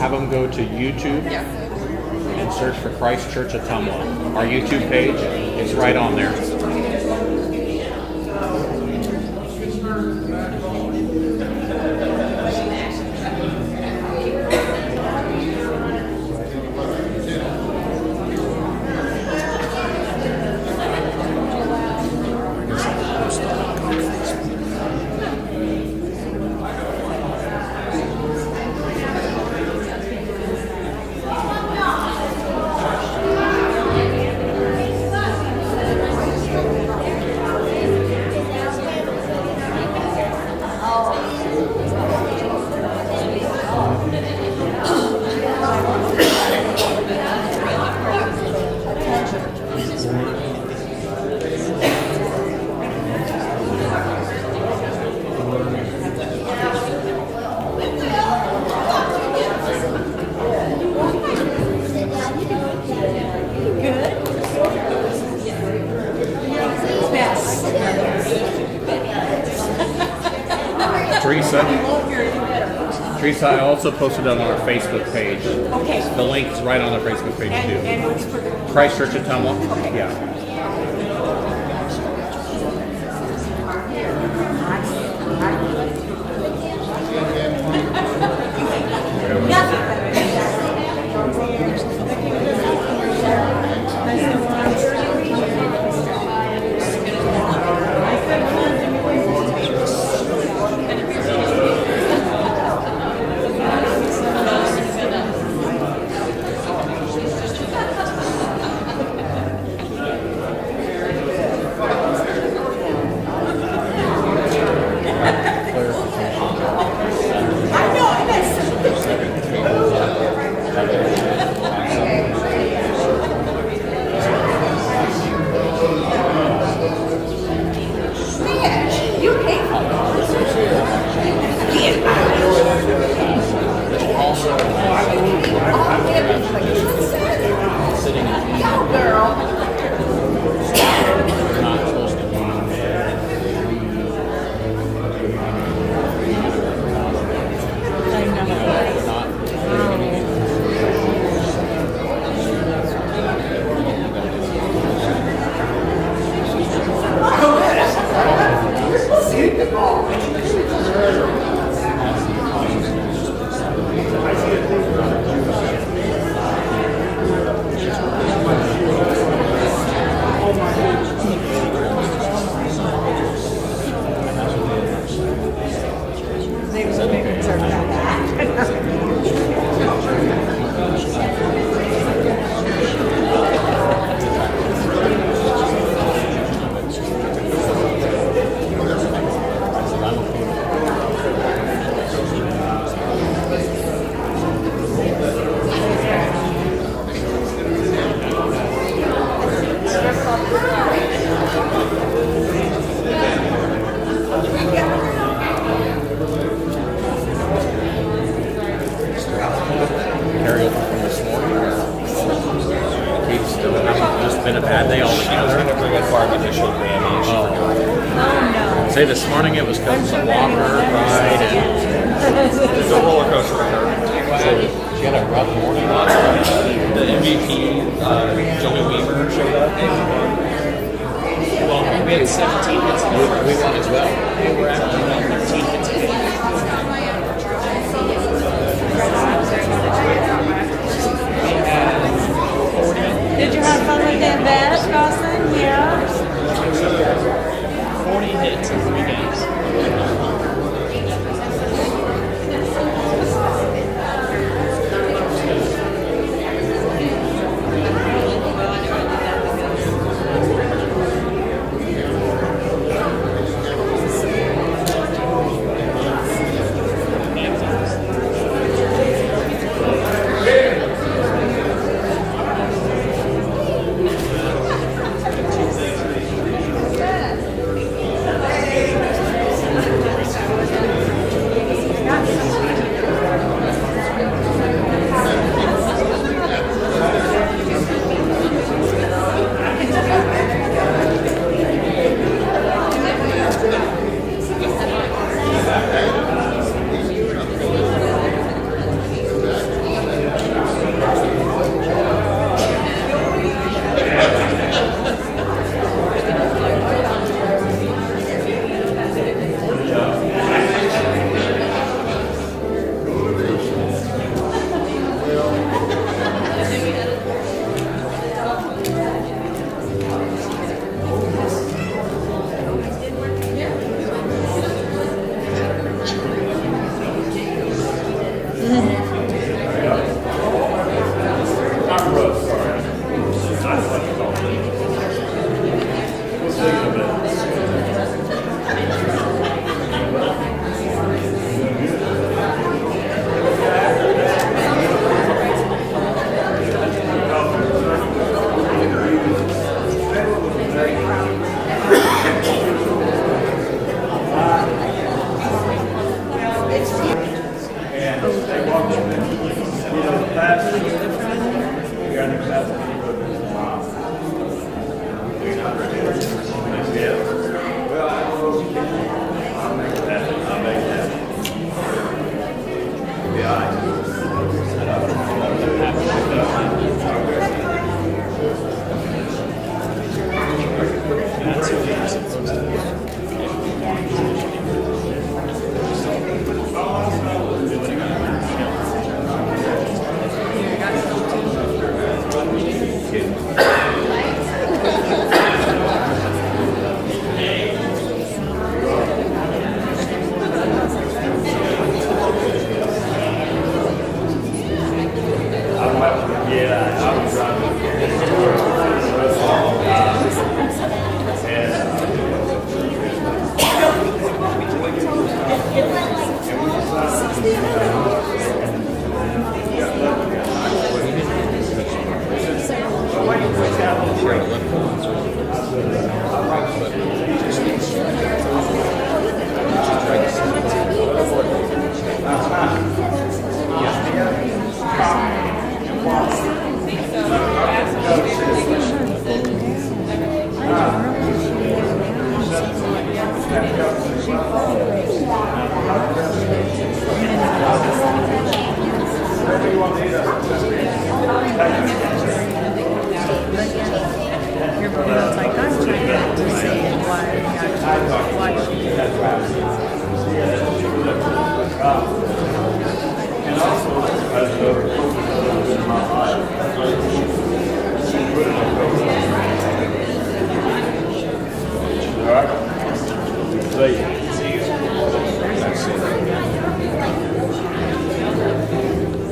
have them go to YouTube and search for Christ Church Ottumwa. Our YouTube page is right on there. Teresa, I also posted it on our Facebook page. Okay. The link is right on our Facebook page too. And it's for Christ Church Ottumwa? Okay. Yeah. Say this morning it was because of a walker ride and It's a roller coaster ride. she had a rough morning. The MVP, Joey Weaver, showed up. Well, we had 17 hits. We won as well. We were at 13 hits. Did you have fun with that bass, Dawson? Yeah. 40 hits in 3 days.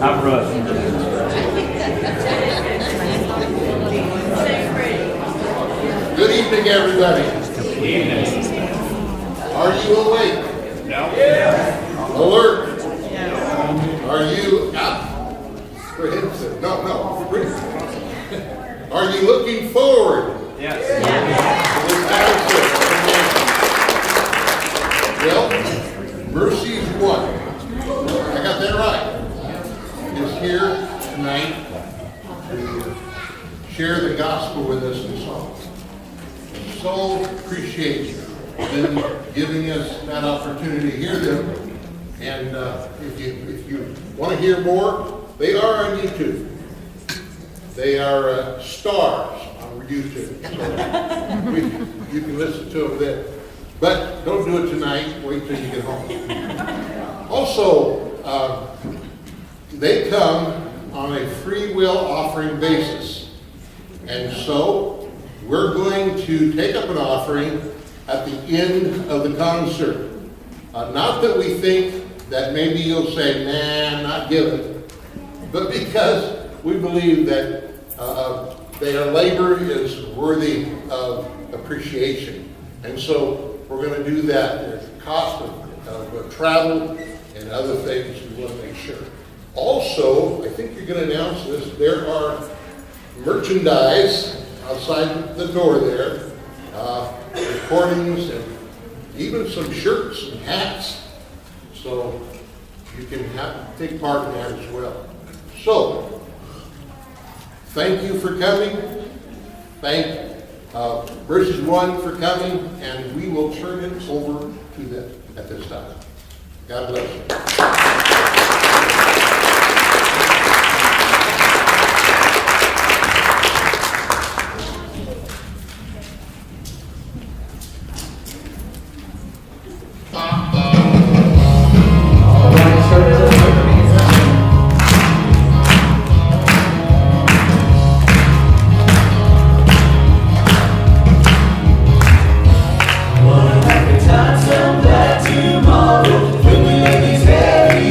I'm Russ. Good evening, everybody. Are you awake? No. Alert? Are you apprehensive? No. Are you looking forward? Yes. To this attitude? Well, Mercy's One. I got that right. Is here tonight to share the gospel with us in song. So appreciate them giving us that opportunity to hear them. And if you want to hear more, they are on YouTube. They are stars on YouTube. So you can listen to them then. But don't do it tonight. Wait till you get home. Also, they come on a free will offering basis. And so we're going to take up an offering at the end of the concert. Not that we think that maybe you'll say, nah, I'm not giving, but because we believe that their labor is worthy of appreciation. And so we're going to do that. There's the cost of travel and other things we want to make sure. Also, I think you're going to announce this, there are merchandise outside the door there, recordings and even some shirts and hats. So you can take part in that as well. So, thank you for coming. Thank Mercy's One for coming, and we will turn it over to them at this time. God bless you. Tomorrow, when we lay these heavy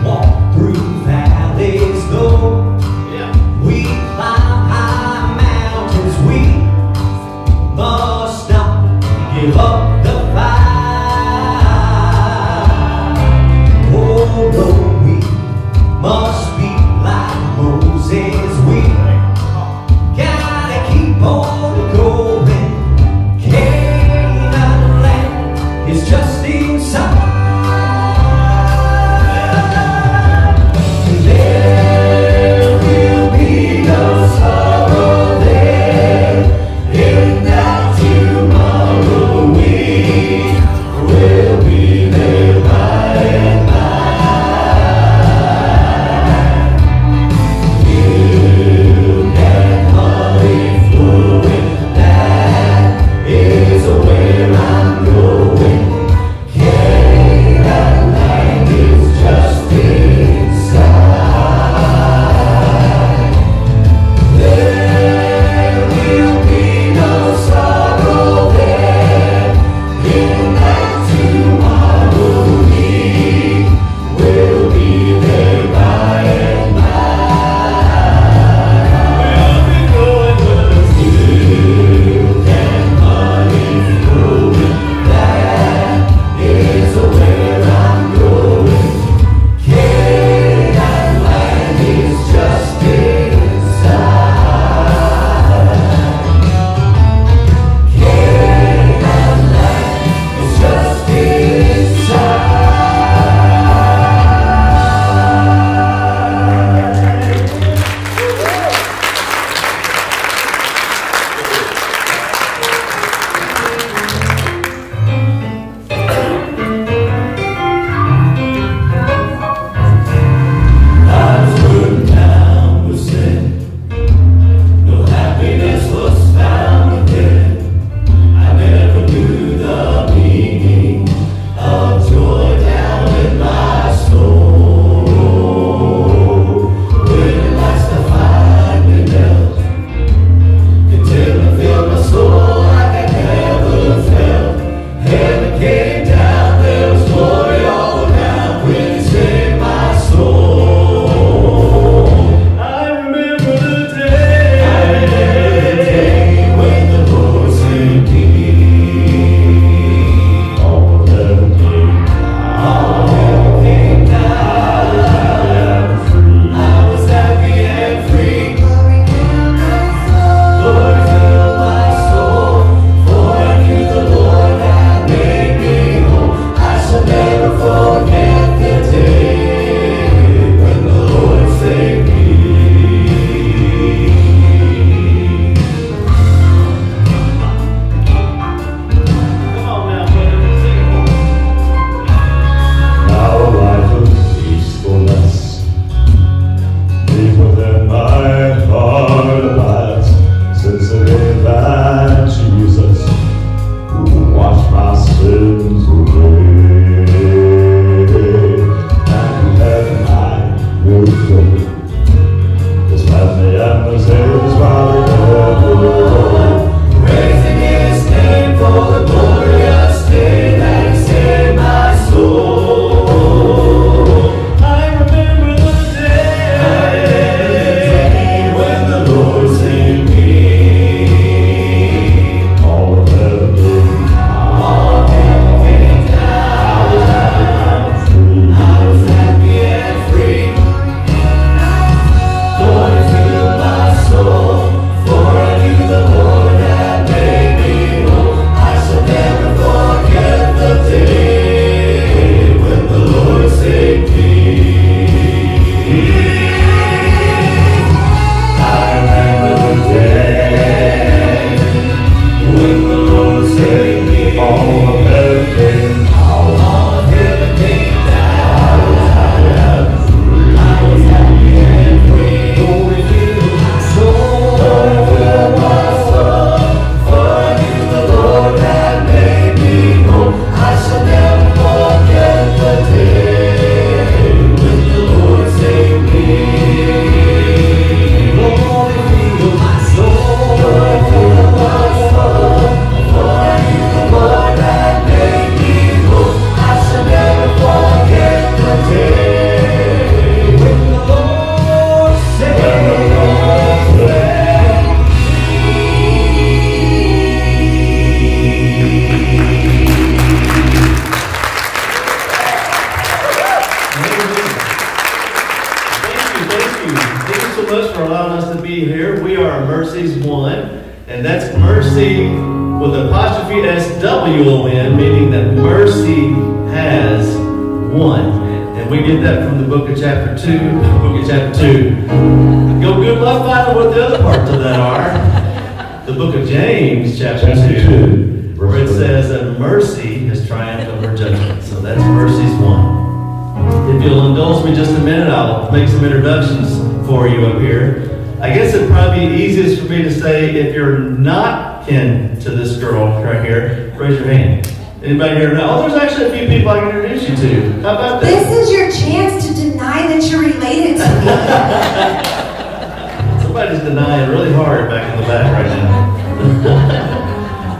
walk through valleys low. We climb high mountains. We must not give up the fight. Oh no, we must be like Moses. We gotta keep on going. Canaan land is just inside. so much for allowing us to be here. We are Mercy's One, and that's Mercy with apostrophe S-W-O-N, meaning that mercy has won. And we get that from the book of chapter 2. Go good luck finding what the other parts of that are. The book of James, chapter 2, where it says that mercy has triumphed over judgment. So that's Mercy's One. If you'll indulge me just a minute, I'll make some introductions for you up here. I guess it'd probably be easiest for me to say, if you're not kin to this girl right here, raise your hand. Anybody here know? Oh, there's actually a few people I can introduce you to. How about that? This is your chance to deny that you're related to me. Somebody's denying really hard back in the back right now.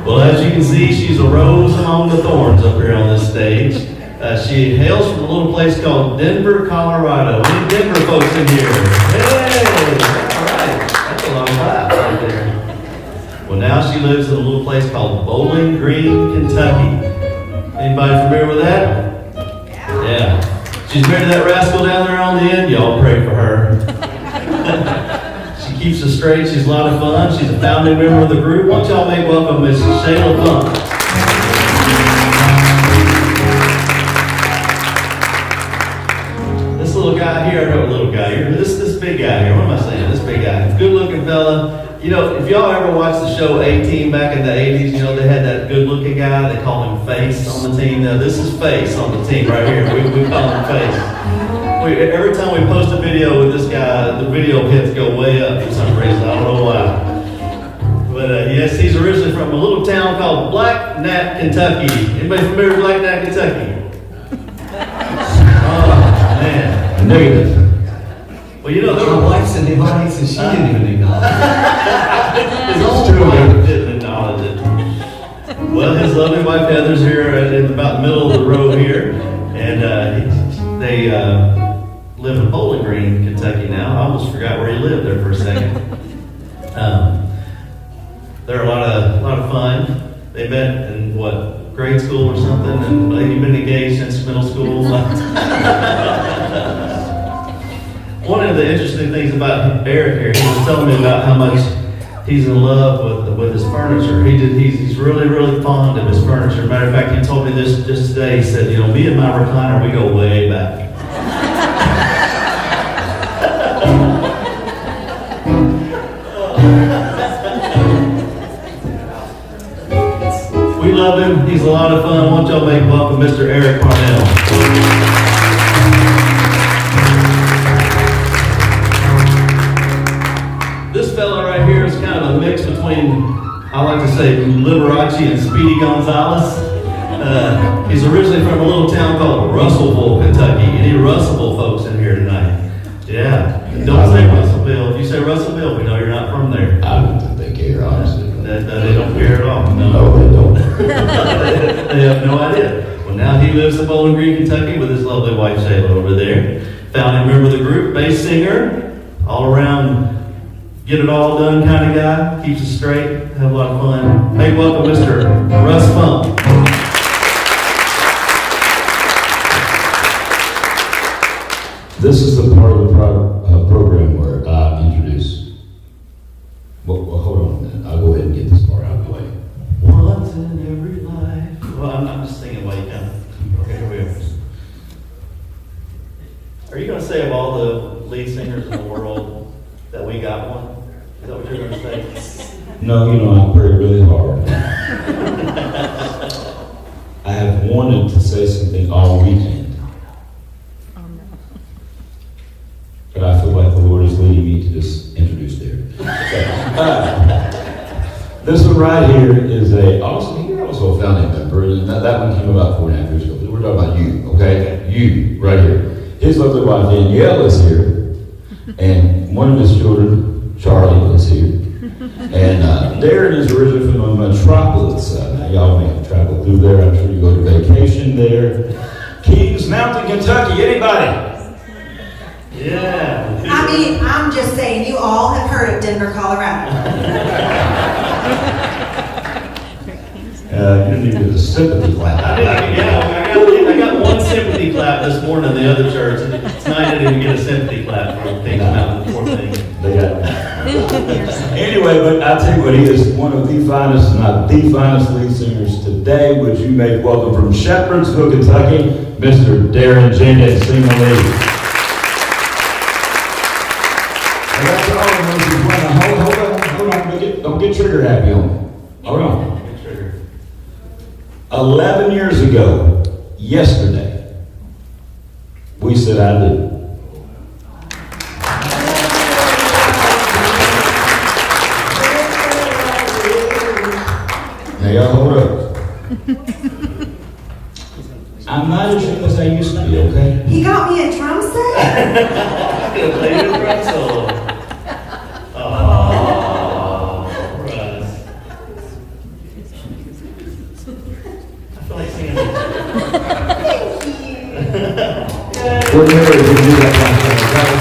Well, as you can see, she's a rose among the thorns up here on this stage. She hails from a little place called Denver, Colorado. Any Denver folks in here? Hey! All right. That's a long clap right there. Well, now she lives in a little place called Bowling Green, Kentucky. Anybody familiar with that? Yeah. She's married to that rascal down there on the end. Y'all pray for her. She keeps us straight. She's a lot of fun. She's a founding member of the group. Why don't y'all make welcome Miss Shayla Funk. This little guy here, I know a little guy here. This big guy here. What am I saying? This big guy. Good looking fella. You know, if y'all ever watched the show A-Team back in the 80s, you know, they had that good-looking guy. They called him Face on the team. Now, this is Face on the team right here. We call him Face. Every time we post a video with this guy, the video hits go way up for some reason. I don't know why. But, yes, he's originally from a little town called Black Nat, Kentucky. Anybody familiar with Black Nat, Kentucky? Oh, man. Negative. Well, you know, there My were wife said they lied, so she didn't even acknowledge it. his own wife didn't acknowledge it. Well, his lovely wife Heather's here in about the middle of the row here, and they live in Bowling Green, Kentucky now. I almost forgot where he lived there for a second. They're a lot of fun. They met in what, grade school or something, and they've been engaged since middle school. One of the interesting things about Eric here, he was telling me about how much he's in love with his furniture. He's really, really fond of his furniture. Matter of fact, he told me this just today. He said, you know, me and my recliner, we go way back. We love him. He's a lot of fun. Why don't y'all make welcome Mr. Eric Parnell. This fella right here is kind of a mix between, I like to say, Liberace and Speedy Gonzalez. He's originally from a little town called Russellville, Kentucky. Any Russellville folks in here tonight? Yeah. And don't say Russellville. If you say Russellville, we know you're not from there. I don't think they care, honestly. They don't care at all. No, they don't. They have no idea. Well, now he lives in Bowling Green, Kentucky with his lovely wife, Shayla, over there. Founding member of the group, bass singer, all around, get it all done kind of guy, keeps us straight, have a lot of fun. Hey, welcome Mr. Russ Funk. This is the part of the program where I introduce. Well, hold on a minute. I'll go ahead and get this part out of the way. Once in every life. Well, I'm just singing while you kind of. Okay, here we go. Are you going to say of all the lead singers in the world that we got one? Is that what you're going to say? No, you know, I prayed really hard. I have wanted to say something all weekend. But I feel like the Lord is leading me to just introduce there. This one right here is also a founding member, and that one came about 4.5 years ago. We're talking about you, okay? You, right here. His lovely wife Danielle is here, and one of his children, Charlie, is here. And Darren is originally from the metropolis. Now y'all may have traveled through there. I'm sure you go to vacation there. Kings Mountain, Kentucky. Anybody? Yeah. I mean, I'm just saying, you all have heard of Denver, Colorado. You didn't even get a sympathy clap. I got one sympathy clap this morning in the other church. It's nice might not even get a sympathy clap for Pink Mountain, poor thing. They got Anyway, but I tell you what, he is one of the finest, not the finest lead singers today. Would you make welcome from Shepherdsville, Kentucky, Mr. Darren Jenkins, sing the lead. And that's all of those who went. Hold on, don't get trigger happy on me. Hold on. 11 years ago, yesterday, we said I do. Now y'all hold up. I'm not as young as I used to be, okay? He got me a drum set? Play the drum solo. Oh, Russ. I feel like singing. We're married, we do that kind of thing, okay?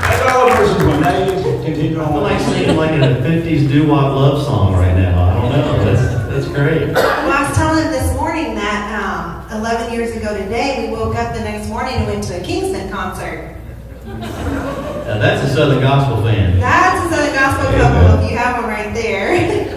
That's all verses when they continue I feel on. like singing like in a 50s doo-wop love song right now. I don't know. That's great. Well, I was telling him this morning that 11 years ago today, we woke up the next morning and went to a Kingston concert. Now that's a Southern Gospel fan. That's a Southern Gospel couple, if you have them right there.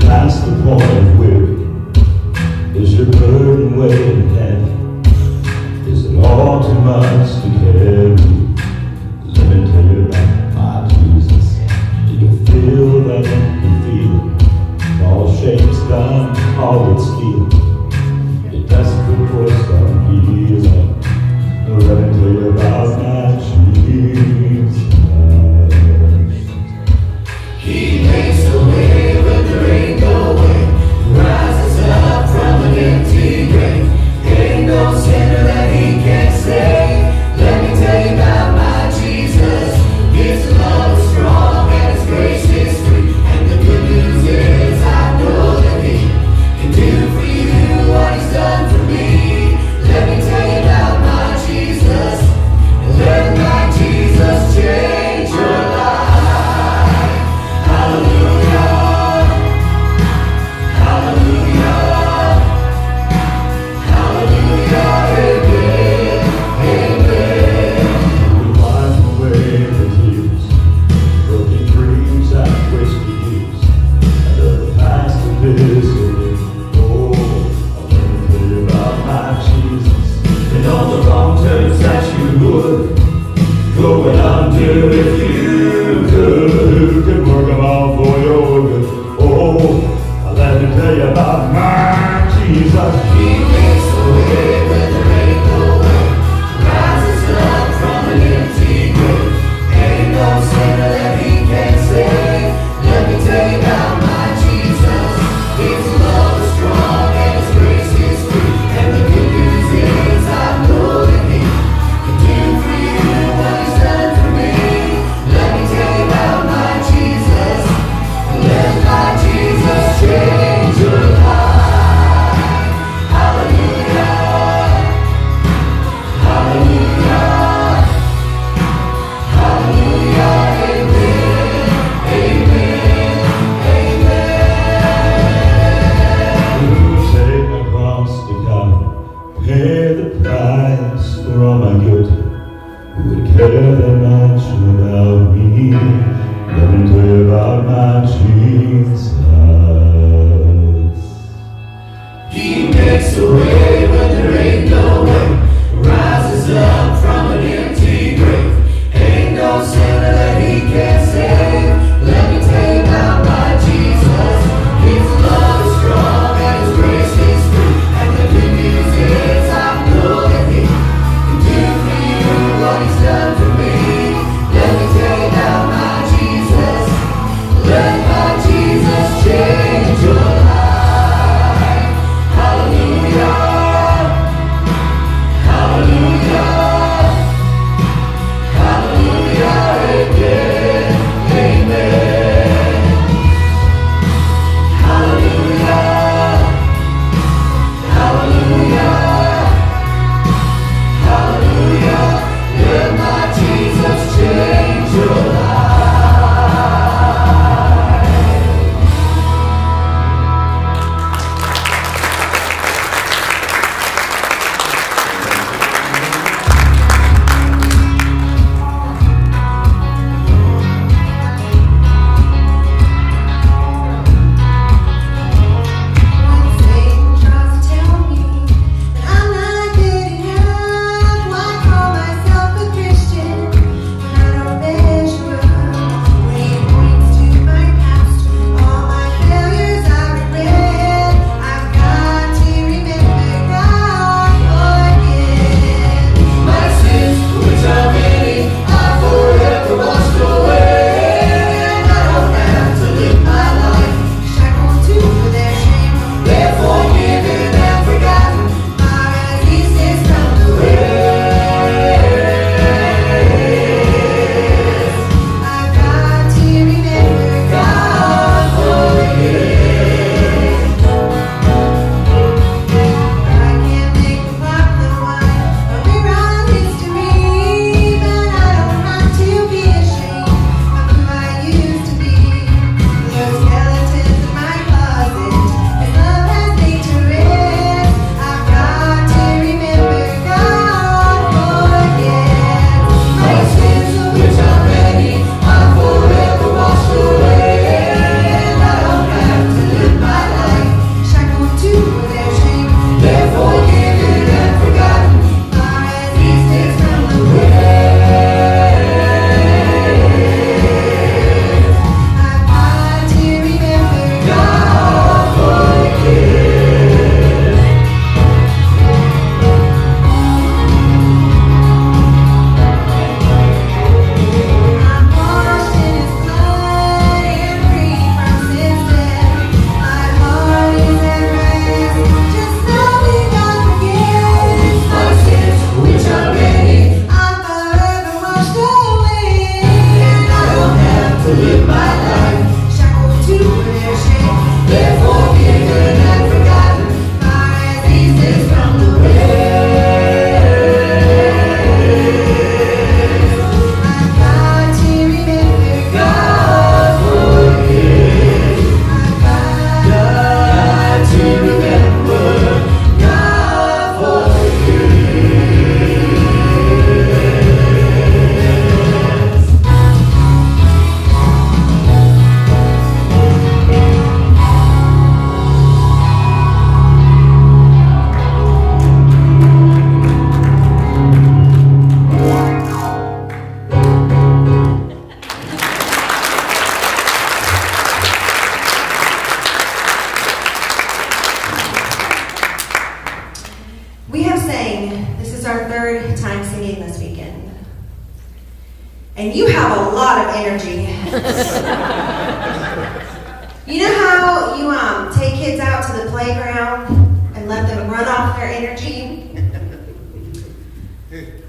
Past the point of weary, is your burden weighing heavy? Is it all too much to carry? Let me tell you about my Jesus. Do you feel that empty feeling? All shapes done, all it's stealing. Your desperate voice don't healing. Let me tell you about my Jesus. He makes a way when there ain't no way. Rises up from an empty grave. Ain't no sinner that he can't save. Let me tell you about my Jesus. His love is strong and his grace is free. And the good news is I know that he can do for you what he's done for me. Let me tell you about my Jesus. And let my Jesus change your life. Going under if you could, could work them all for your good. Oh, let me tell you about my Jesus. He makes a way when there ain't no way. Rises up from an empty grave. Ain't no sinner that he can't save. Let me tell you about my Jesus. His love is strong and his grace is free. And the good news is I know that he can do for you what he's done for me. Let me tell you about my Jesus. Let my Jesus change your life. Hallelujah. Hallelujah. Hallelujah. Amen. Amen. Amen. Who take my cross to God, pay the price for all my guilt. Who would care that much about me? Let me tell you about my Jesus. He makes a way when there ain't no way. Rises up from an empty grave. Ain't no sinner that he can't save. Let me tell you about my Jesus. His love is strong and his grace is free. And the good news is I know that he can do for you what he's done for me. Let me tell you about my Jesus. Let my Jesus change And you have a lot of energy. You know how you take kids out to the playground and let them run off their energy?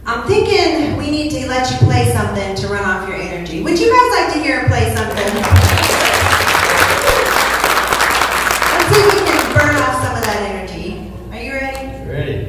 I'm thinking we need to let you play something to run off your energy. Would you guys like to hear him play something? Let's see if we can burn off some of that energy. Are you ready? Ready?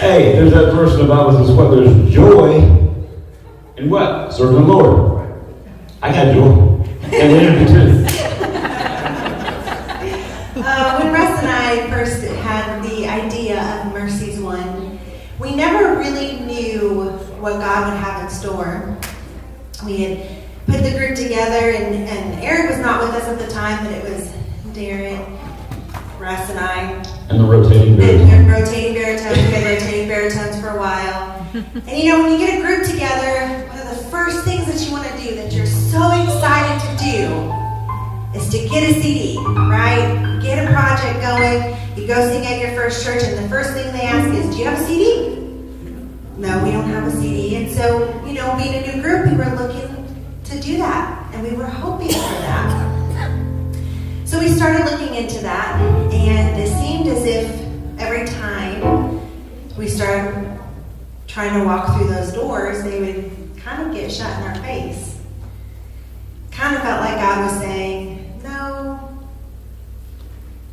Hey, there's that verse in the Bible that says what? There's joy in what? Serving the Lord. I got joy. And energy too. When Russ and I first had the idea of Mercies One, we never really knew what God would have in store. We had put the group together, and Eric was not with us at the time, but it was Darren, Russ, and I. And the rotating baritones. And rotating baritones. We've been rotating baritones for a while. And you know, when you get a group together, one of the first things that you want to do, that you're so excited to do, is to get a CD, right? Get a project going. You go sing at your first church, and the first thing they ask is, do you have a CD? No, we don't have a CD. And so, you know, being a new group, we were looking to do that, and we were hoping for that. So we started looking into that, and it seemed as if every time we started trying to walk through those doors, they would kind of get shut in our face. Kind of felt like God was saying, no,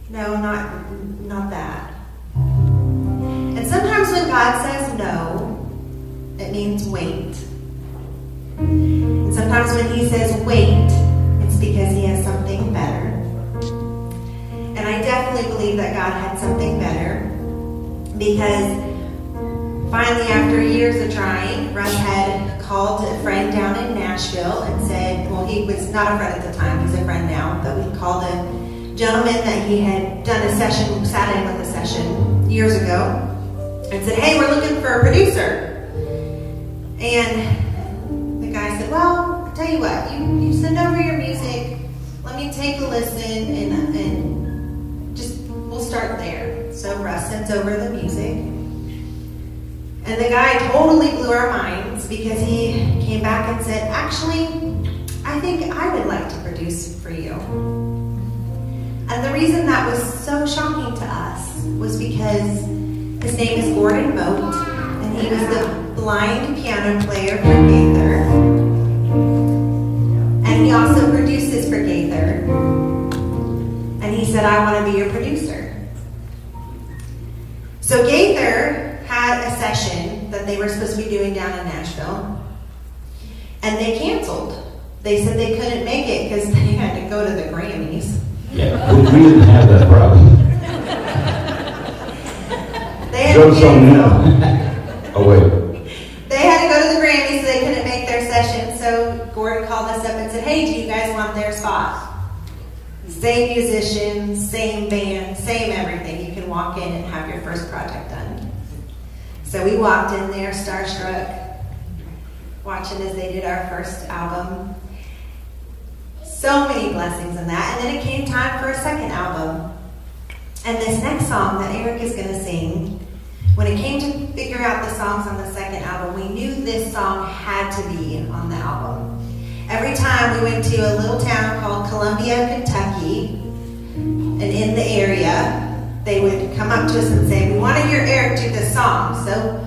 not that. And sometimes when God says no, it means wait. And sometimes when he says wait, it's because he has something better. And I definitely believe that God had something better, because finally, after years of trying, Russ had called a friend down in Nashville and said, well, he was not a friend at the time, he's a friend now, but we called a gentleman that he had done a session, sat in with a session years ago, and said, hey, we're looking for a producer. And the guy said, well, it tell you what, you send over your music, let me take a listen, and just, we'll start there. So Russ sends over the music. And the guy totally blew our minds because he came back and said, actually, I think I would like to produce for you. And the reason that was so shocking to us was because his name is Gordon Moat, and he was the blind piano player for Gaither. And he also produces for Gaither. And he said, I want to be your producer. So Gaither had a session that they were supposed to be doing down in Nashville, and they canceled. They said they couldn't make it because they had to go to the Grammys. Yeah, we didn't have that problem. They had Joke's to on them. Oh, wait. They had to go to the Grammys, so they couldn't make their session. So Gordon called us up and said, hey, do you guys want their spot? Same musicians, same band, same everything. You can walk in and have your first project done. So we walked in there, starstruck, watching as they did our first album. So many blessings in that. And then it came time for a second album. And this next song that Eric is going to sing, when it came to figure out the songs on the second album, we knew this song had to be on the album. Every time we went to a little town called Columbia, Kentucky, and in the area, they would come up to us and say, we want to hear Eric do this song. So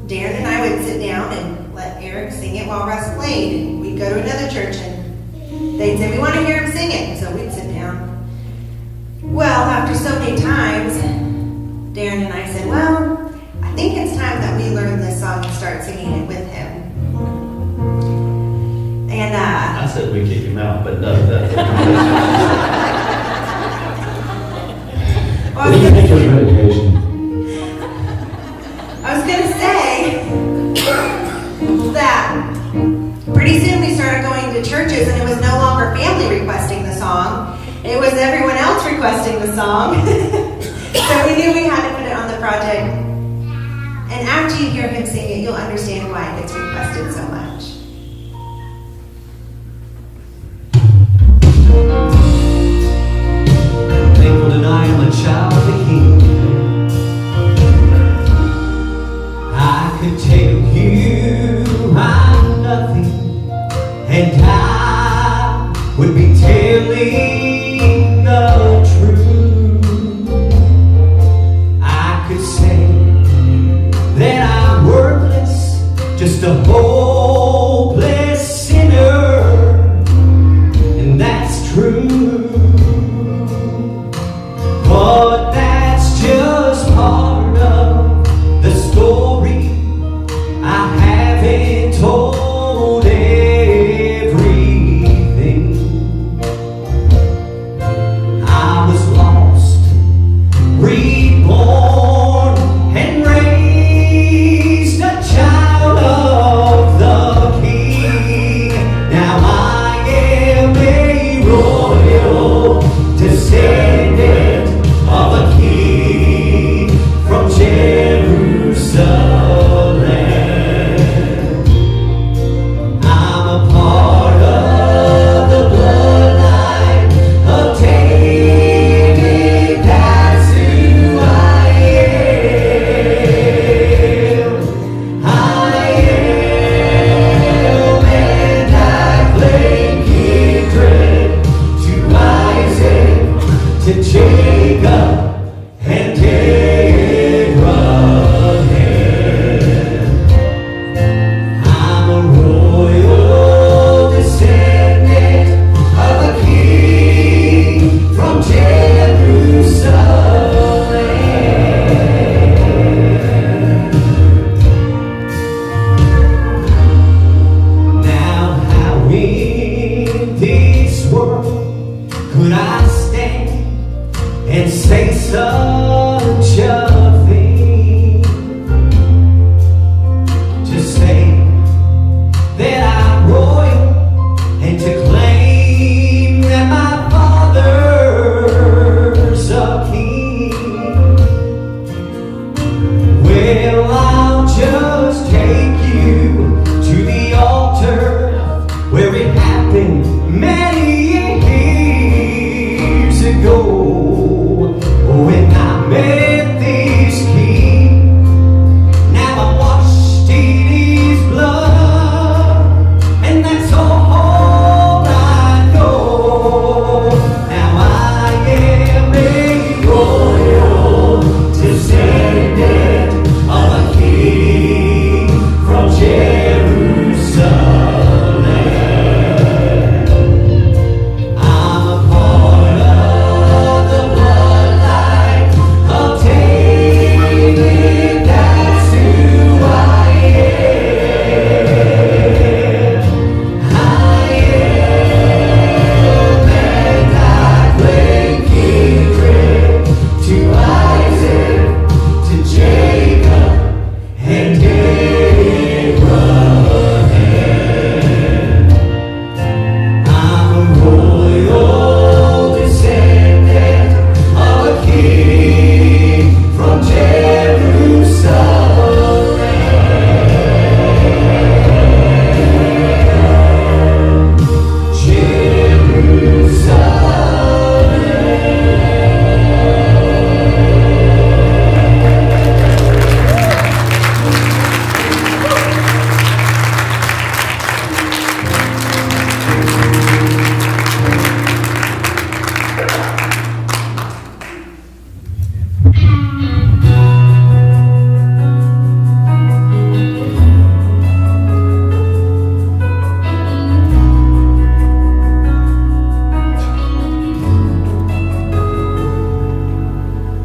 Darren and I would sit down and let Eric sing it while Russ played. And we'd go to another church and they'd say, we want to hear him sing it. So we'd sit down. Well, after so many times, Darren and I said, well, I think it's time that we learn this song and start singing it with him. And I said we kick him out, but no, that. What do you think of medication? I was going to say that pretty soon we started going to churches and it was no longer family requesting the song. It was everyone else requesting the song. So we knew we had to put it on the project. And after you hear him sing it, you'll understand why it gets requested so much. Thankful that I am a child of the King. I could tell you I'm nothing, and I would be telling the truth. I could say that I'm worthless, just a hopeless sinner, and that's true. But that's just part of the story. I haven't told everything. I was lost, reborn, and raised a child of the King. Now I am a royal descendant of a king from Jerusalem. I'm a part of the bloodline of David. That's who I am. I am, and I claim kindred to Isaac, to Jacob, and Abraham. I'm a royal descendant of a king from Jerusalem. Now how in this world could I stand and say such a thing? To say that I'm royal and to claim that my father's a king. Well, I'll just take you to the altar where where it happened many years ago. When I met this King, now I'm washed in His blood, and that's all I know. Now I am a royal descendant of a King from Jerusalem. I'm a part of the bloodline of David. That's who I am. I am, and I claim kindred to Isaac, to Jacob, and Abraham. I'm a royal descendant of a king from Jerusalem.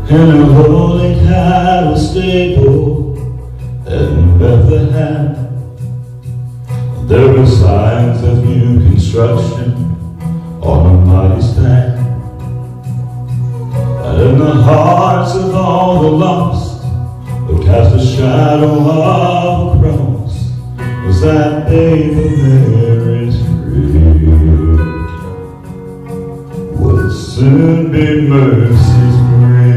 In a holy cattle stable in Bethlehem, there were signs of new construction on a mighty stand. And in the hearts of all the lost, that cast a shadow of a cross, was that baby Mary's grave. Would soon be mercy's bridge.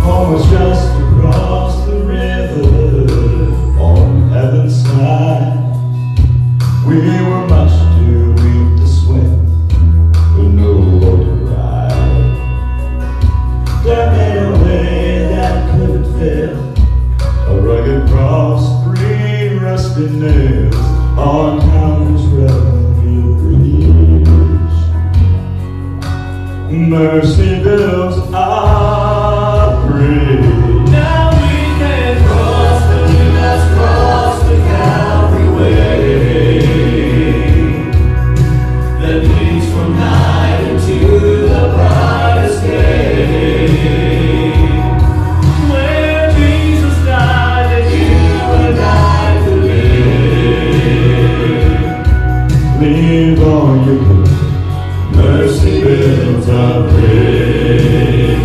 Almost just across the river on heaven's side, we were much too weak to swim, with no boat to ride. God made a way that couldn't fail, a rugged cross, 3 rusty nails on Calvary's rugged bridge. Mercy builds our bridge. Now we can cross, but we must cross the Calvary way that leads from night into the brightest day, where Jesus died that you and I could live. Leave all you can. Mercy builds a bridge.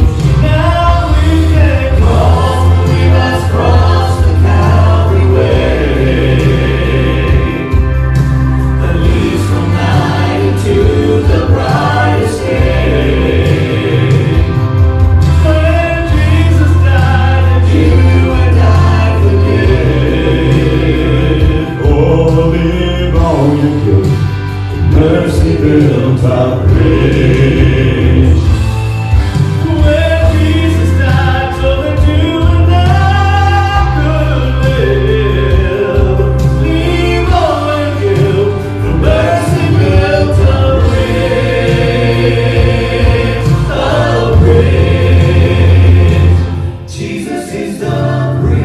Now we can cross, but we must cross the Calvary way that leads from night into the brightest day, where Jesus died and you and I could live. Oh, leave all you can. Mercy built our bridge, where Jesus died so that you and I could live. Leave all and give, for mercy built a bridge. Jesus is the bridge.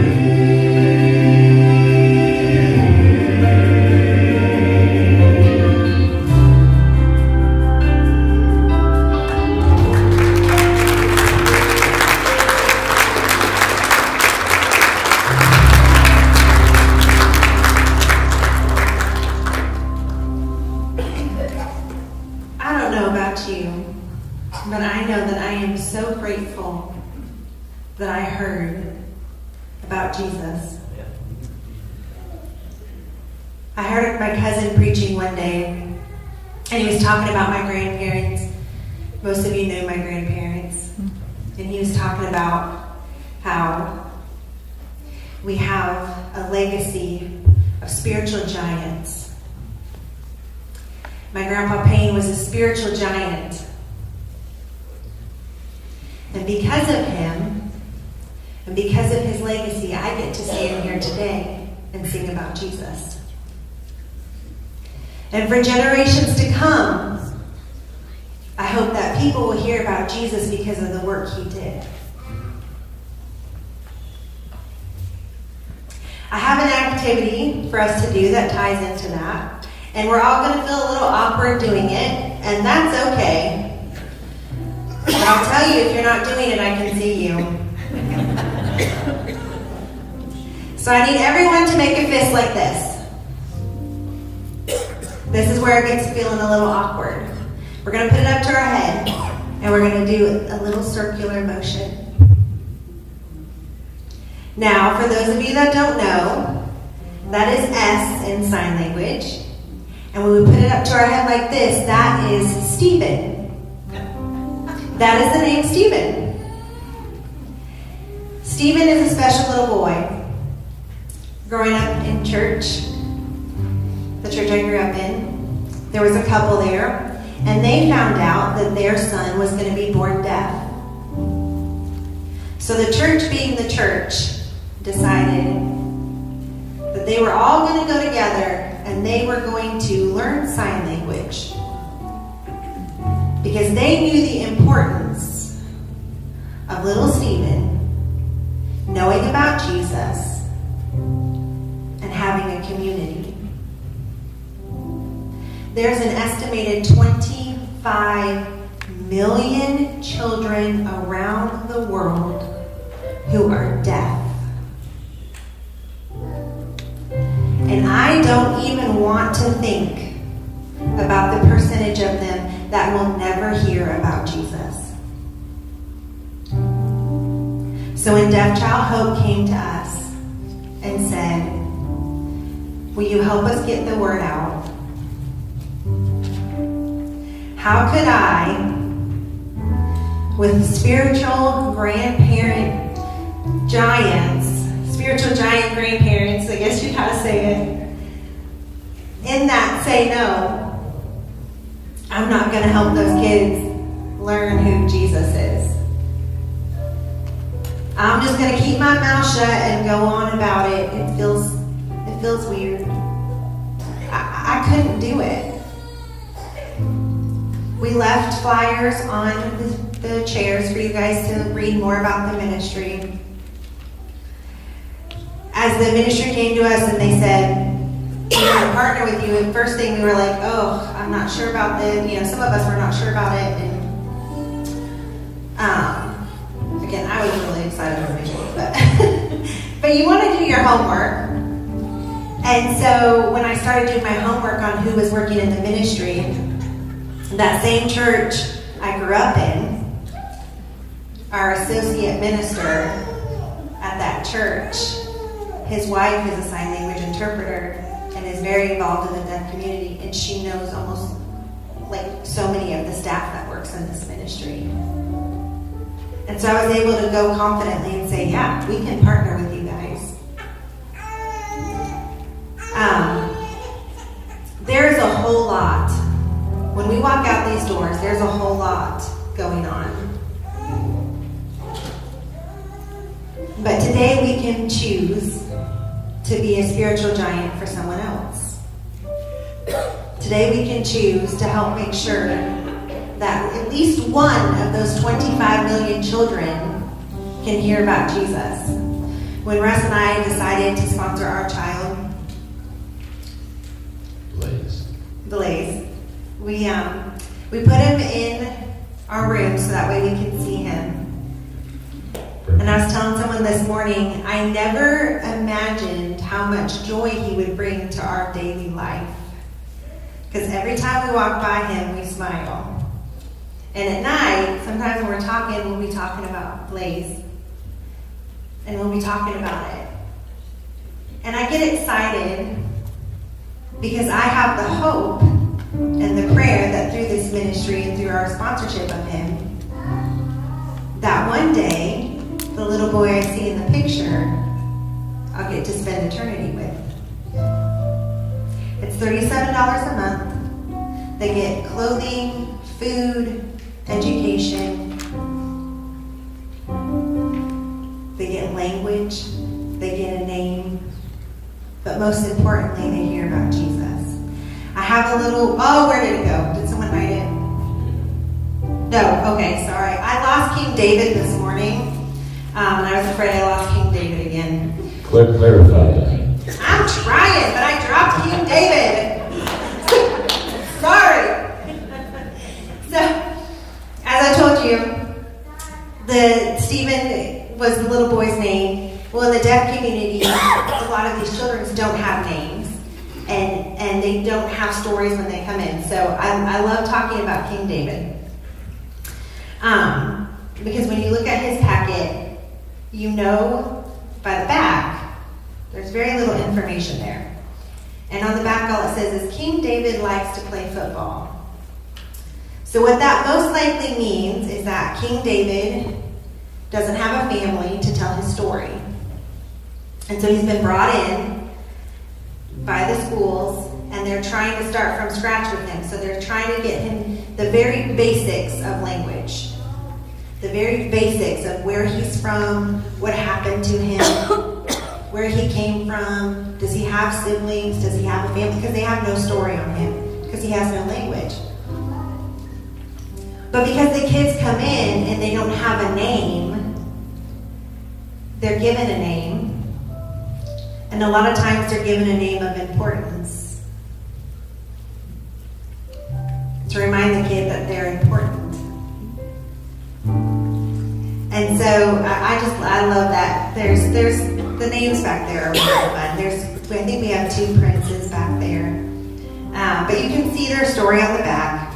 I don't know about you, but I know that I am so grateful that I heard about Jesus. I heard my cousin preaching one day, and he was talking about my grandparents. Most of you know my grandparents. And he was talking about how we have a legacy of spiritual giants. My grandpa Payne was a spiritual giant. And because of him, and because of his legacy, I get to stand here today and sing about Jesus. And for generations to come, I hope that people will hear about Jesus because of the work he did. I have an activity for us to do that ties into that. And we're all going to feel a little awkward doing it, and that's okay. But I'll tell you, if you're not doing it, I can see you. So I need everyone to make a fist like this. This is where it gets feeling a little awkward. We're going to put it up to our head, and we're going to do a little circular motion. Now, for those of you that don't know, that is S in sign language. And when we put it up to our head like this, that is Stephen. That is the name Stephen. Stephen is a special little boy. Growing up in church, the church I grew up in, there was a couple there, and they found out that their son was going to be born deaf. So the church, being the church, decided that they were all going to go together and they were going to learn sign language because they knew the importance of little Stephen knowing about Jesus and having a community. There's an estimated 25 million children around the world who are deaf. And I don't even want to think about the percentage of them that will never hear about Jesus. So when Deaf Child Hope came to us and said, will you help us get the word out? How could I, with spiritual grandparent giants, spiritual giant grandparents, I guess you gotta say it, in that say no, I'm not gonna help those kids learn who Jesus is. I'm just gonna keep my mouth shut and go on about it. It feels weird. I couldn't do it. We left flyers on the chairs for you guys to read more about the ministry. As the ministry came to us and they said, we're going to partner with you, and first thing we were like, oh, I'm not sure about this. Some of us were not sure about it. And again, I was really excited for it, but you want to do your homework. And so when I started doing my homework on who was working in the ministry, that same church I grew up in, our associate minister at that church, his wife is a sign language interpreter and is very involved in the deaf community, and she knows almost like so many of the staff that works in this ministry. And so I was able to go confidently and say, yeah, we can partner with you guys. There's a whole lot. When we walk out these doors, there's a whole lot going on. But today we can choose to be a spiritual giant for someone else. Today we can choose to help make sure that at least one of those 25 million children can hear about Jesus. When Russ and I decided to sponsor our child, Blaze, we put him in our room so that way we can see him. And I was telling someone this morning, I never imagined how much joy he would bring to our daily life. Because every time we walk by him, we smile. And at night, sometimes when we're talking, we'll be talking about Blaze. And we'll be talking about it. And I get excited because I have the hope and the prayer that through this ministry and through our sponsorship of him, that one day, the little boy I see in the picture, I'll get to spend eternity with. It's $37 a month. They get clothing, food, education. They get language. They get a name. But most importantly, they hear about Jesus. I have a little, where did it go? Did someone write it? No, okay, sorry. I lost King David this morning. And I was afraid I lost King David again. Clarify that. I'm trying, but I dropped King David. Sorry. So, as I told you, Stephen was the little boy's name. Well, in the deaf community, a lot of these children don't have names, and they don't have stories when they come in. So I love talking about King David. Because when you look at his packet, you know by the back, there's very little information there. And on the back, all it says is King David likes to play football. So what that most likely means is that King David doesn't have a family to tell his story. And so he's been brought in by the schools, and they're trying to start from scratch with him. So they're trying to get him the very basics of language, the very basics of where he's from, what happened to him, where he came from, does he have siblings, does he have a family, because they have no story on him, because he has no language. But because the kids come in and they don't have a name, they're given a name. And a lot of times they're given a name of importance. To remind the kid that they're important. And so I love that. There's the names back there are really fun. I think we have 2 princes back there. But you can see their story on the back.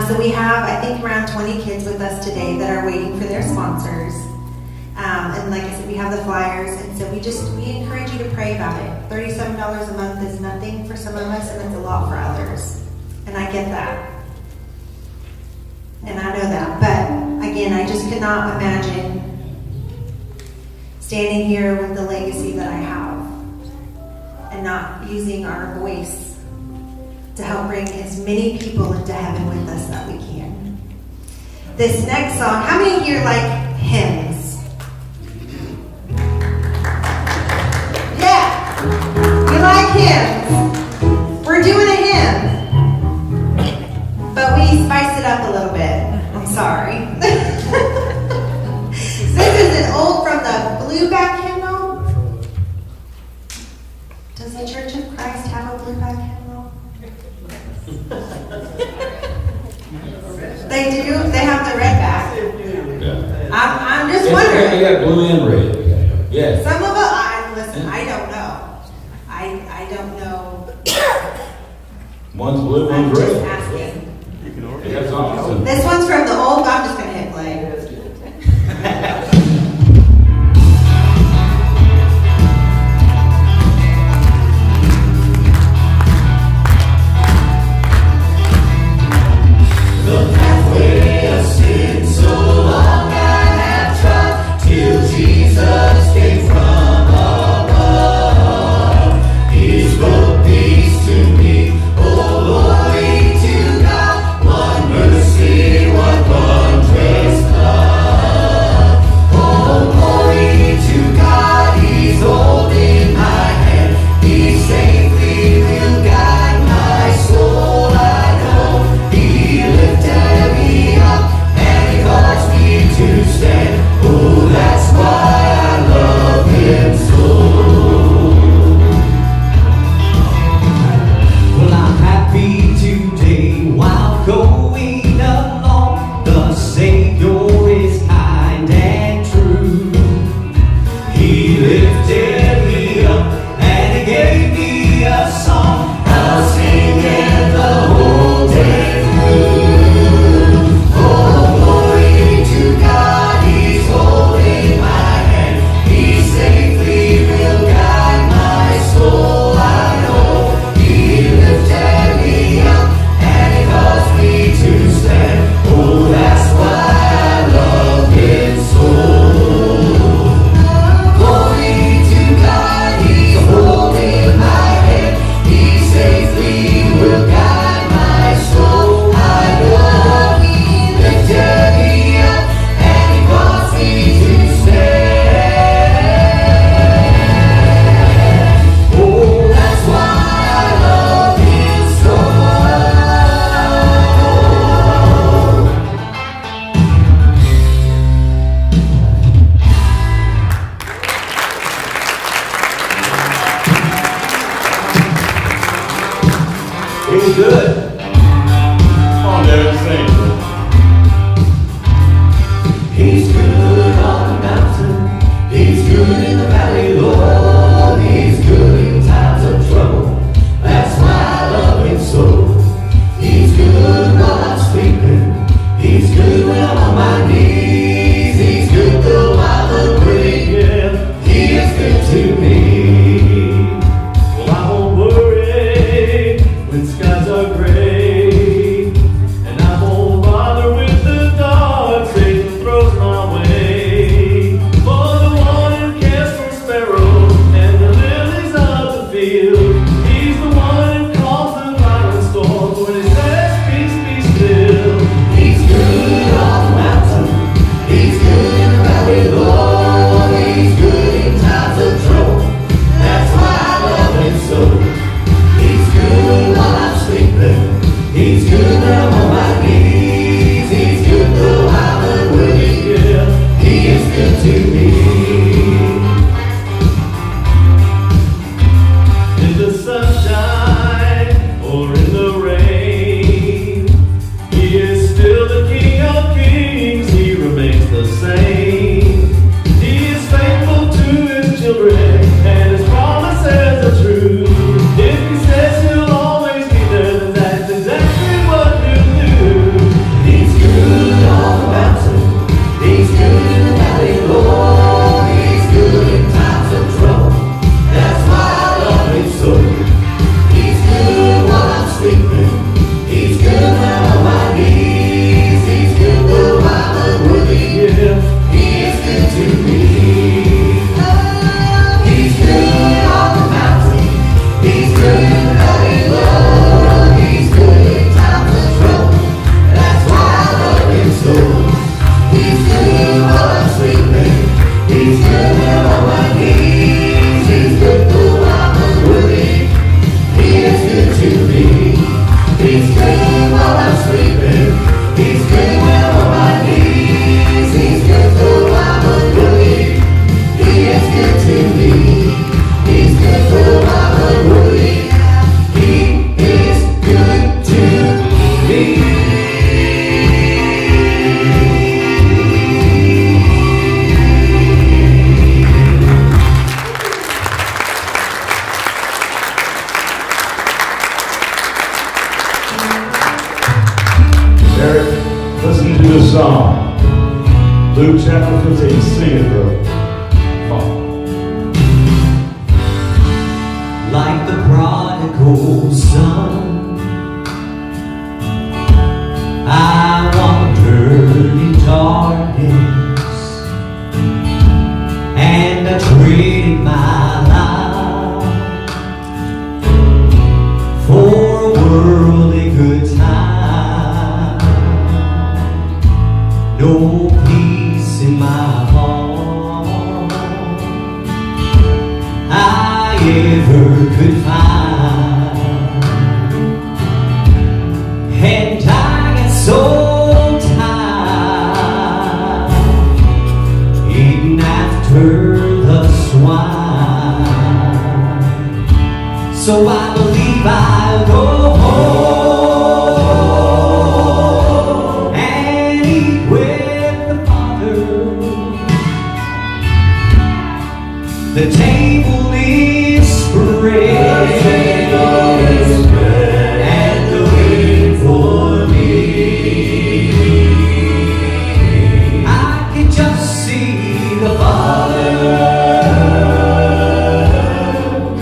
So we have, I think, around 20 kids with us today that are waiting for their sponsors. And like I said, we have the flyers, and so we encourage you to pray about it. $37 a month is nothing for some of us, and it's a lot for others. And I get that. And I know that. But again, I just could not imagine standing here with the legacy that I have and not using our voice to help bring as many people into heaven with us that we can. This next song, how many here like hymns? Yeah, we like hymns. We're doing a hymn, but we spice it up a little bit. I'm sorry. This is an old from the Blueback hymnal. Does the Church of Christ have a Blueback hymnal? They do? They have the red back? Yeah. I'm just They wondering. got blue and red. Yeah. Some of it, listen, I don't know. I don't know. One's blue, I'm one's just red. asking. Yeah, that's awesome. This one's from the old, I'm just going to hit play. The pathway of sin so long I have trod, till Jesus came from above. He spoke peace to me, oh glory to God. One mercy, one contrast. He's good. Come on, David, sing. He's good on the mountain. He's good in the valley, Lord. He's good in times of trouble. That's why I love him so. He's good while I'm sleeping. He's good when I'm on my knees. He's good though I'm hungry. Yeah, he is good to me. Well, I won't worry when skies are gray, and I won't bother with the dark Satan throws my way. For the one who cares for sparrows and the lilies of the field, he's the one who calms the violent storms when he says, peace, be still. He's good on the mountain. He's good in the valley, Lord. He's good in times of trouble. That's why I love him so. He's good while I'm sleeping. He's good when I'm on my knees. He's good though I'm unwilling. Yeah, he is good to me. In the sunshine or in the rain, he is still the King of Kings. He remains the same. He is faithful to his children, and his promises are true. If he says he'll always be there, then that's exactly what he'll do. He's good on the mountain. He's good in the valley, Lord. He's good in times of trouble. That's why I love him so. He's good while I'm sleeping. He's good when I'm on my knees. He's good though I'm unworthy. Yeah, he is good to me. He's good on the mountain. He's good in the valley, Lord. He's good in times of trouble. That's why I love him so. He's good while I'm sleeping. He's good when I'm on my knees. He's good though I'm unworthy. He is good to me. He's good while I'm sleeping. He's good when I'm on my knees. He's good though I'm unworthy. He is good to me. He's good though I'm unworthy. He is good to me. Eric, listen to this song. Luke chapter 15. Sing it, bro. Come on. Like the prodigal son, I wandered in darkness, and I traded my life for a worldly good time. No peace in my heart I ever could find, and I got so tired eating after the swine. So I believe I'll go home and eat with the Father. The table is spread, and waiting for me. I can just see the Father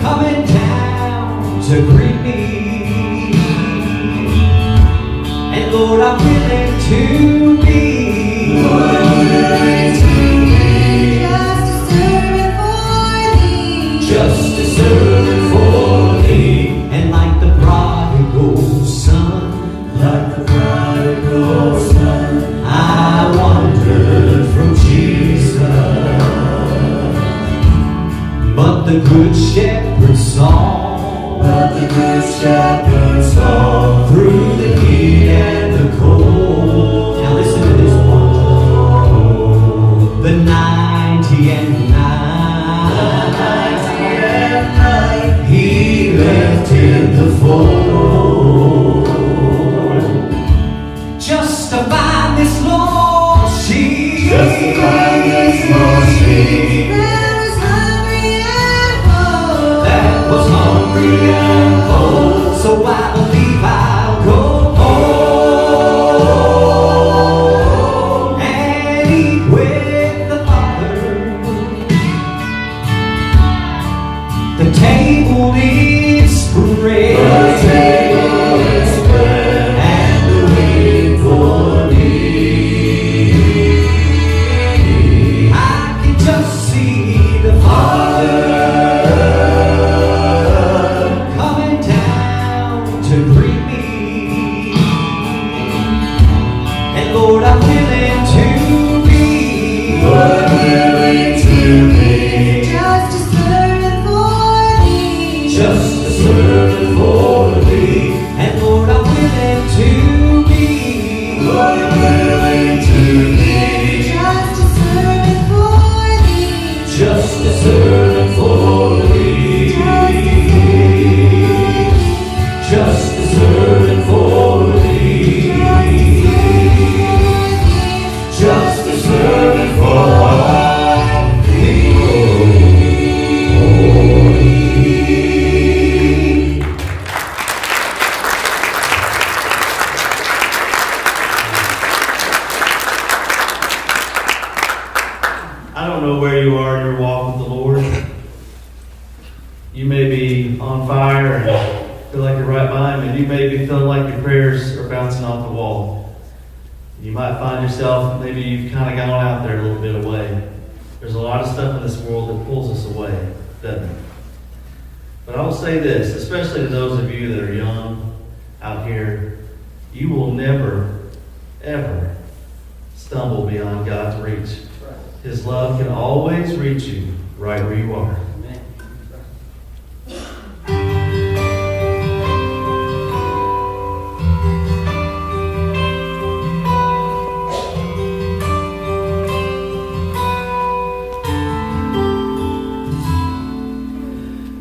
coming down to greet me. And Lord, I'm willing to be just to serve it for thee. And like the prodigal son, I wandered from Jesus. But the good shepherd saw through the heat and the cold. Now listen to this one. The 90 and 9 he left in the fold. just a servant for thee. And Lord, I'm willing to be. Lord, I'm willing to be. Just a servant for thee. Just a servant for thee. Just a servant for thee. Just a servant for thee. I don't know where you are in your walk with the Lord. You may be on fire and feel like you're right behind him, and you may be feeling like your prayers are bouncing off the wall. You might find yourself, maybe you've kind of gone out there a little bit away. There's a lot of stuff in this world that pulls us away, doesn't it? But I will say this, especially to those of you that are young out here, you will never, ever stumble beyond God's reach. His love can always reach you right where you are.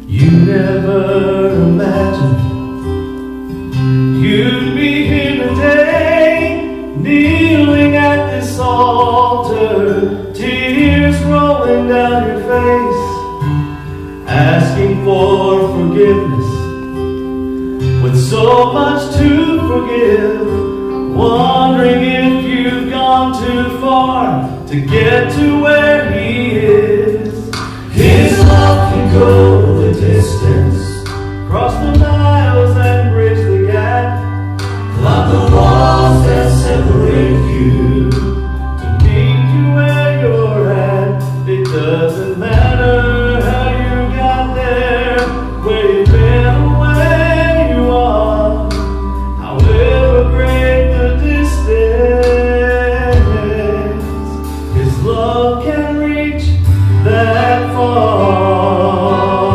You never imagined you'd be here today, kneeling at this altar, tears rolling down your face, asking for forgiveness with so much to forgive, wondering if you've gone too far to get to where He is. His love can go the distance, cross the miles and bridge the gap, climb the walls that separate you, to meet you where you're at. It doesn't matter how you got there, where you've been or where you are, however great the distance, His love can reach that far.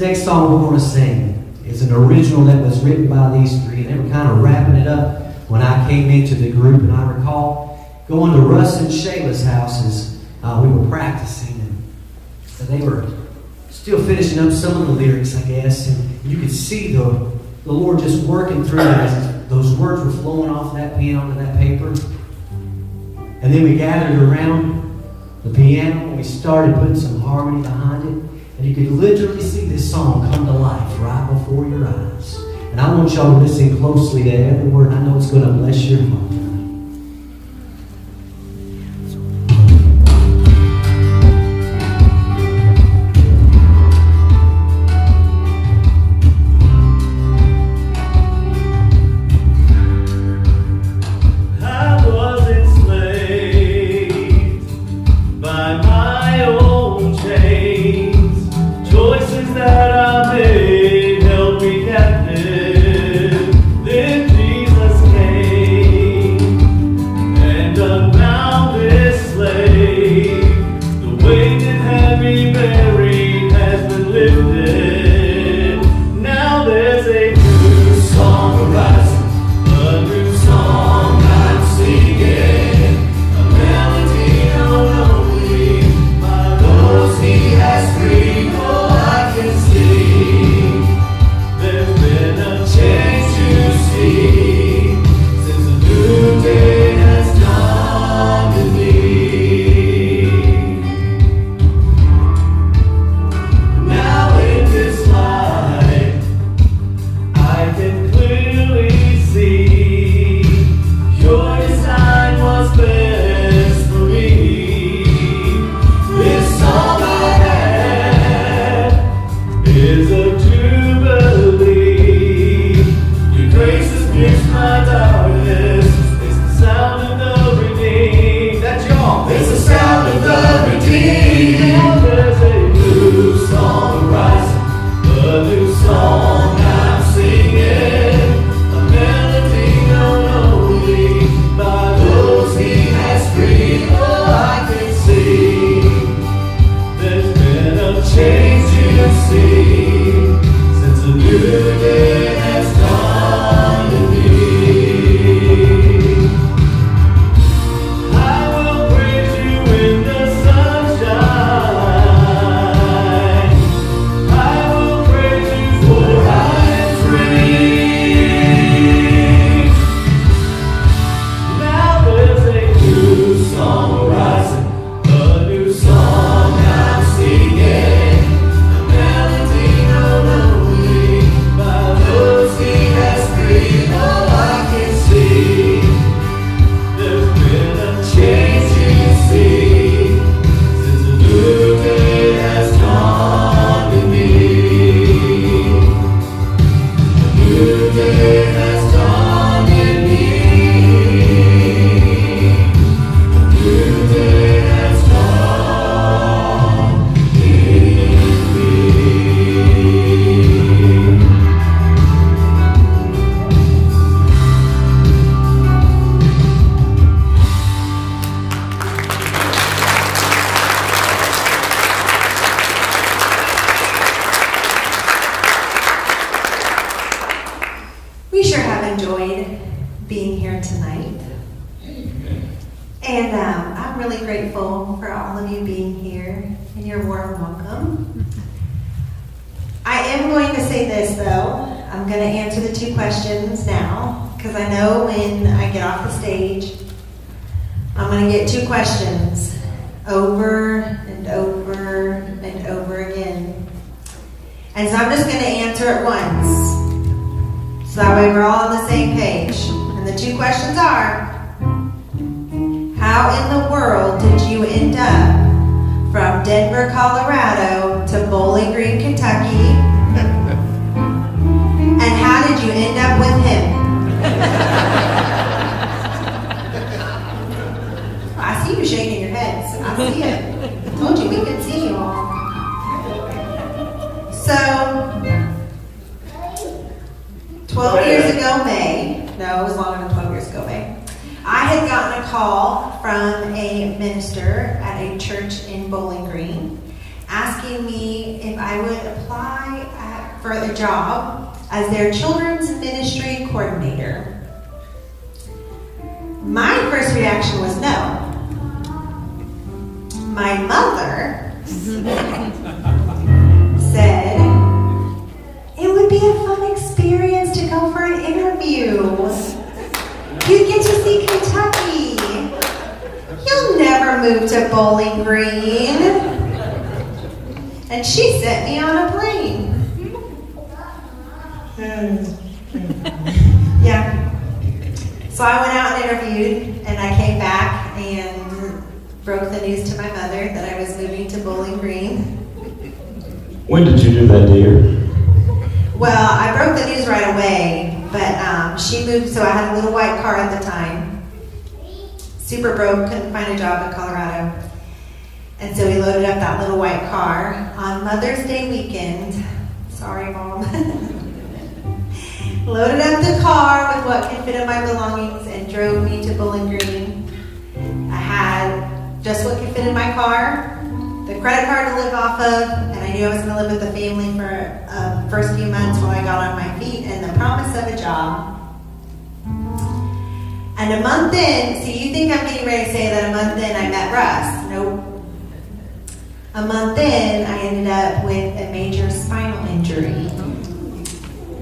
next song we're going to sing is an original that was written by these three. They were kind of wrapping it up when I came into the group, and I recall going to Russ and Shayla's houses. We were practicing, and they were still finishing up some of the lyrics, I guess, and you could see the Lord just working through it as those words were flowing off that piano onto that paper. And then we gathered around the piano, and we started putting some harmony behind it, and you could literally see this song come to life right before your eyes. And I want y'all to listen closely to every word. I know it's going to bless your heart. Asking me if I would apply for a job as their children's ministry coordinator. My first reaction was no. My mother said, it would be a fun experience to go for an interview. You'd get to see Kentucky. You'll never move to Bowling Green. And she sent me on a plane. Yeah. So I went out and interviewed, and I came back and broke the news to my mother that I was moving to Bowling Green. When did you do that, dear? Well, I broke the news right away, but she moved, so I had a little white car at the time. Super broke, couldn't find a job in Colorado. And so we loaded up that little white car on Mother's Day weekend. Sorry, Mom. Loaded up the car with what could fit in my belongings and drove me to Bowling Green. I had just what could fit in my car, the credit card to live off of, and I knew I was going to live with the family for the first few months while I got on my feet, and the promise of a job. And a month in, see, you think I'm getting ready to say that a month in I met Russ. Nope. A month in, I ended up with a major spinal injury.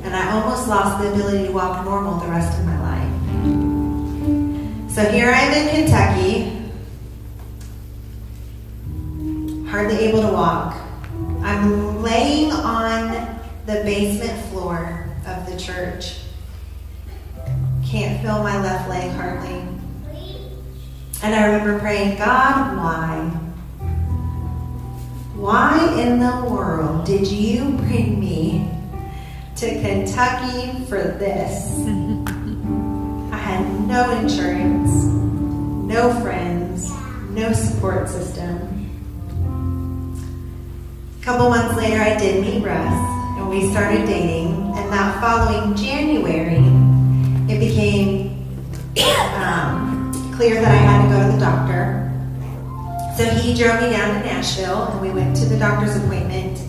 And I almost lost the ability to walk normal the rest of my life. So here I am in Kentucky, hardly able to walk. I'm laying on the basement floor of the church. Can't feel my left leg hardly. And I remember praying, God, why? Why in the world did you bring me to Kentucky for this? I had no insurance, no friends, no support system. A couple months later, I did meet Russ, and we started dating. And that following January, it became clear that I had to go to the doctor. So he drove me down to Nashville, and we went to the doctor's appointment,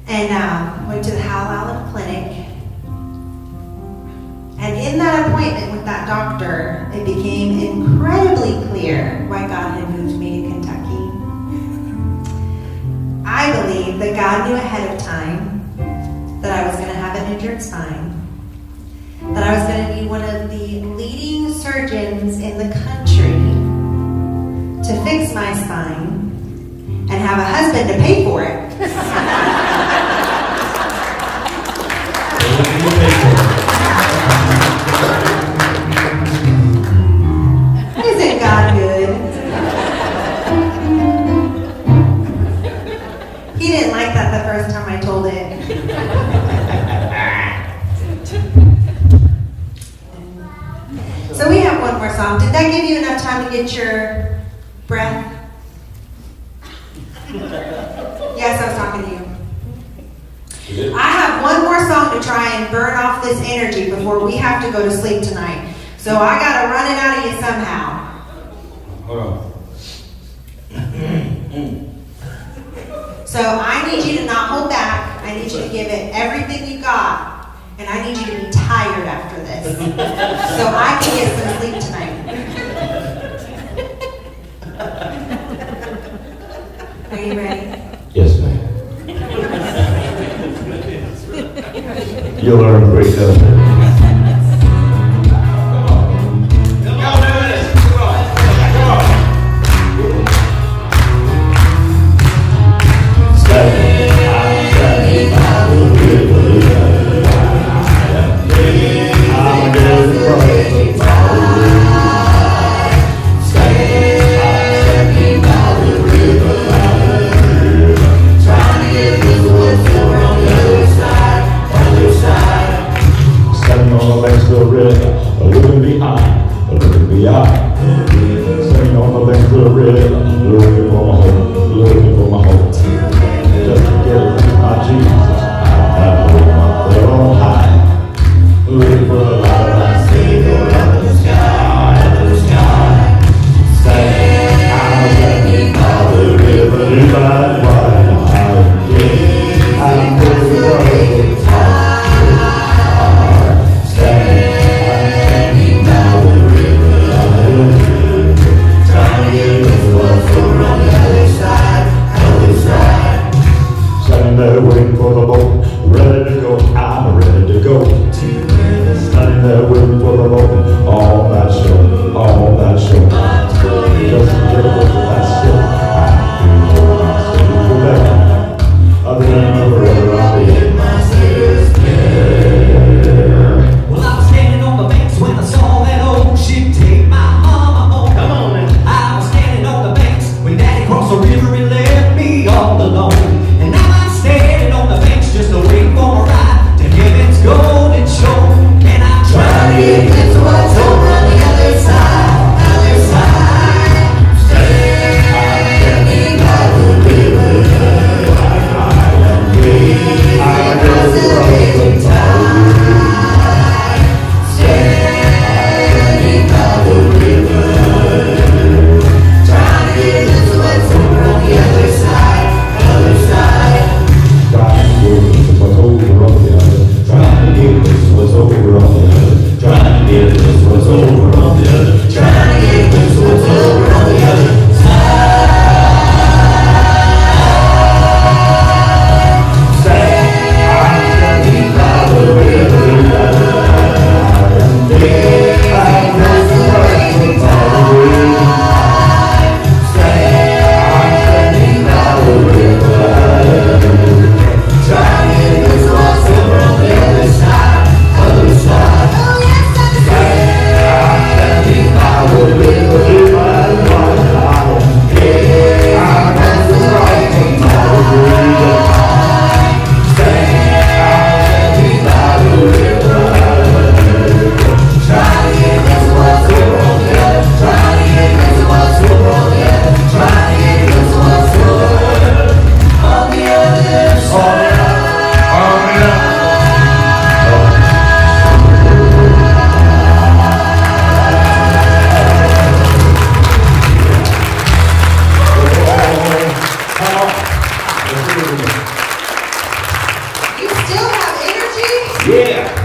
and went to the Hal Allen Clinic. And in that appointment with that doctor, it became incredibly clear why God had moved me to Kentucky. I believe that God knew ahead of time that I was going to have an injured spine, that I was going to need one of the leading surgeons in the country to fix my spine and have a husband to pay for it. Isn't God good? He didn't like that the first time I told it. So we have one more song. Did that give you enough time to get your breath? Yes, I was talking to you. I have one more song to try and burn off this energy before we have to go to sleep tonight. So I gotta run it out of you somehow. Hold on. So I need you to not hold back. I need you to give it everything you got. And I need you to be tired after this. So I can get some sleep tonight. Are you ready? Yes, ma'am. You'll learn quick, though. standing there waiting for the boat, ready to go, I'm ready to go. Standing there waiting for the boat, all that show, all that show. Just a little bit of that show. I've been forever, I'll be in my sister's care. Well, I was standing on the banks when I saw that old ship take my mama home. Come on now. I was standing on the banks when Daddy crossed the river and left me all alone. And now I'm standing on the banks just waiting for a ride to heaven's golden shore. And I'm trying to get to what's over on the other side, other side. Standing by the river, across the raging tide. Standing by the river, trying to get to what's over on the other side, other side. Trying to get this what's over on the other. Trying to get this what's over on the other. Trying to get this what's over on the other. Trying to get this what's over on the other Standing by the river, across the raging tide. Standing by the river, trying to get this what's over on the other side, other side. standing by the river, across the raging tide. Standing by the river, trying to get this what's over on the other, trying to get this what's over on the other, trying to get this what's over on the other side. You still have energy? Yeah.